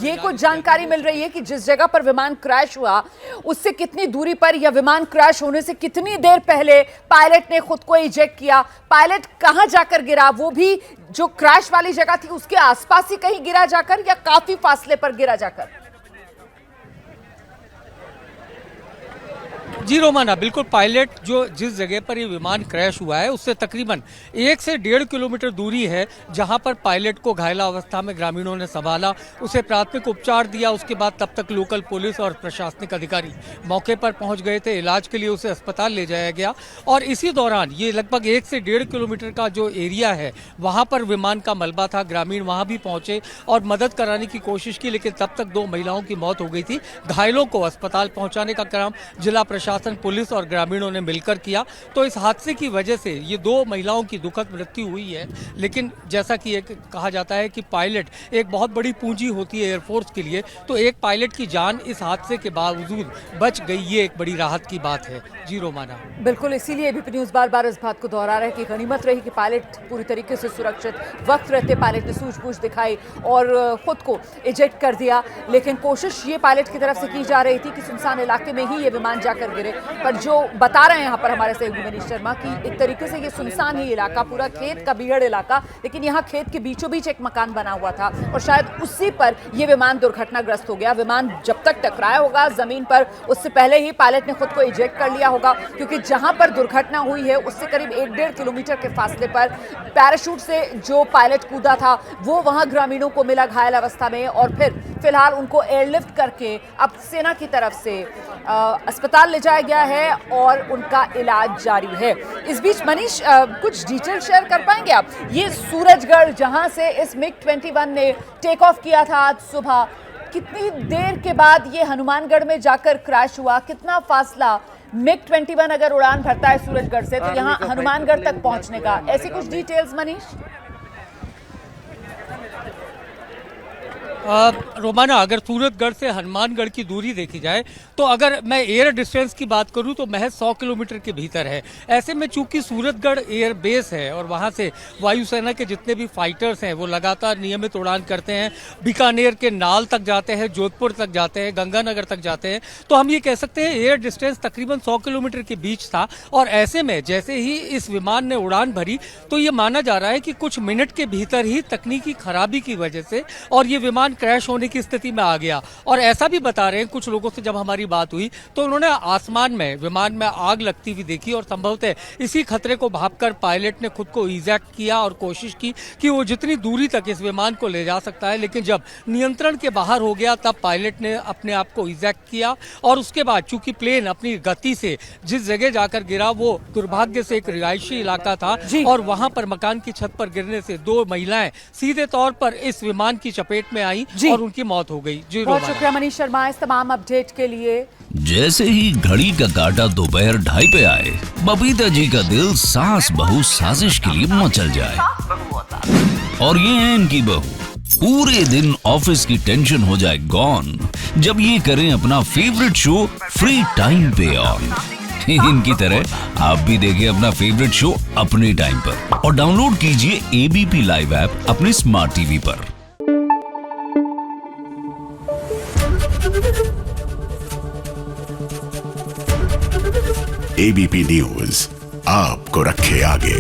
ये कुछ जानकारी मिल रही है कि जिस जगह पर विमान क्रैश हुआ उससे कितनी दूरी पर या विमान क्रैश होने से कितनी देर पहले पायलट ने खुद को इजेक्ट किया? पायलट कहां जाकर गिरा, वो भी जो क्रैश वाली जगह थी उसके आसपास ही कहीं गिरा जाकर या काफी फासले पर गिरा जाकर? जी रोमाना, बिल्कुल पायलट जो जिस जगह पर ये विमान क्रैश हुआ है उससे तकरीबन 1 से 1.5 किलोमीटर दूरी है, जहां पर पायलट को घायला अवस्था में ग्रामीणों ने संभाला, उसे प्राथमिक उपचार दिया। उसके बाद तब तक लोकल पुलिस और प्रशासनिक अधिकारी मौके पर पहुंच गए थे। इलाज के लिए उसे अस्पताल ले जाया गया और इसी दौरान ये लगभग 1 से 1.5 किलोमीटर का जो एरिया है वहां पर विमान का मलबा था। ग्रामीण वहां भी पहुंचे और मदद कराने की कोशिश की, लेकिन तब तक 2 महिलाओं की मौत हो गई थी। घायलों को अस्पताल पहुंचाने का काम जिला प्रशासन, पुलिस और ग्रामीणों ने मिलकर किया। तो इस हादसे की वजह से ये 2 महिलाओं की दुखद मृत्यु हुई है। लेकिन जैसा कि एक कहा जाता है कि पायलट एक बहुत बड़ी पूंजी होती है एयरफोर्स के लिए, तो एक पायलट की जान इस हादसे के बावजूद बच गई, ये एक बड़ी राहत की बात है। जी रोमाना, बिल्कुल, इसीलिए एबीपी न्यूज बार बार इस बात को दोहरा रहा है कि गनीमत रही कि पायलट पूरी तरीके से सुरक्षित, वक्त रहते पायलट ने सूझबूझ दिखाई और खुद को इजेक्ट कर दिया। लेकिन कोशिश ये पायलट की तरफ से की जा रही थी कि सुनसान इलाके में ही ये विमान जाकर गिरे, पर जो बता रहे हैं यहाँ पर हमारे सहयोगी मनीष शर्मा कि एक तरीके से ये सुनसान ही इलाका, पूरा खेत का बीहड़ इलाका, लेकिन यहाँ खेत के बीचों बीच एक मकान बना हुआ था और शायद उसी पर ये विमान दुर्घटनाग्रस्त हो गया। विमान जब तक टकराया होगा जमीन पर, उससे पहले ही पायलट ने खुद को इजेक्ट कर लिया होगा, क्योंकि जहां पर दुर्घटना हुई है उससे करीब 1-1.5 किलोमीटर के फासले पर पैराशूट से जो पायलट कूदा था वो वहां ग्रामीणों को मिला घायल अवस्था में और फिर फिलहाल उनको एयरलिफ्ट करके अब सेना की तरफ से अस्पताल ले जाया गया है और उनका इलाज जारी है। इस बीच मनीष, कुछ डिटेल शेयर कर पाएंगे आप? ये सूरजगढ़ जहां से इस MiG-21 ने टेक ऑफ किया था आज सुबह, कितनी देर के बाद ये हनुमानगढ़ में जाकर क्रैश हुआ? कितना फासला MiG-21 अगर उड़ान भरता है सूरजगढ़ से तो यहाँ हनुमानगढ़ तक पहुंचने का, ऐसी कुछ डिटेल्स मनीष? रोमाना, अगर सूरजगढ़ से हनुमानगढ़ की दूरी देखी जाए तो अगर मैं एयर डिस्टेंस की बात करूं तो महज 100 किलोमीटर के भीतर है। ऐसे में चूंकि सूरजगढ़ एयर बेस है और वहां से वायुसेना के जितने भी फाइटर्स हैं वो लगातार नियमित उड़ान करते हैं, बीकानेर के नाल तक जाते हैं, जोधपुर तक जाते हैं, गंगानगर तक जाते हैं, तो हम ये कह सकते हैं एयर डिस्टेंस तकरीबन 100 किलोमीटर के बीच था। और ऐसे में जैसे ही इस विमान ने उड़ान भरी तो ये माना जा रहा है कि कुछ मिनट के भीतर ही तकनीकी खराबी की वजह से और ये विमान क्रैश होने की स्थिति में आ गया। और ऐसा भी बता रहे हैं कुछ लोगों से, जब हमारी बात हुई तो उन्होंने आसमान में विमान में आग लगती हुई देखी और संभवतः इसी खतरे को भांपकर पायलट ने खुद को इजेक्ट किया और कोशिश की कि वो जितनी दूरी तक इस विमान को ले जा सकता है, लेकिन जब नियंत्रण के बाहर हो गया तब पायलट ने अपने आप को इजेक्ट किया। और उसके बाद चूंकि प्लेन अपनी गति से जिस जगह जाकर गिरा वो दुर्भाग्य से एक रिहायशी इलाका था और वहां पर मकान की छत पर गिरने से 2 महिलाएं सीधे तौर पर इस विमान की चपेट में आई और उनकी मौत हो गई। जी बहुत शुक्रिया मनीष शर्मा इस तमाम अपडेट के लिए। जैसे ही घड़ी का काटा दोपहर 2:30 पे आए, बबीता जी का दिल सास बहू साजिश के लिए मचल जाए। और ये है इनकी बहू, पूरे दिन ऑफिस की टेंशन हो जाए गॉन जब ये करें अपना फेवरेट शो फ्री टाइम पे ऑन। इनकी तरह आप भी देखिए अपना फेवरेट शो अपने टाइम पर और डाउनलोड कीजिए ABP लाइव ऐप अपने स्मार्ट टीवी पर। ABP न्यूज आपको रखे आगे।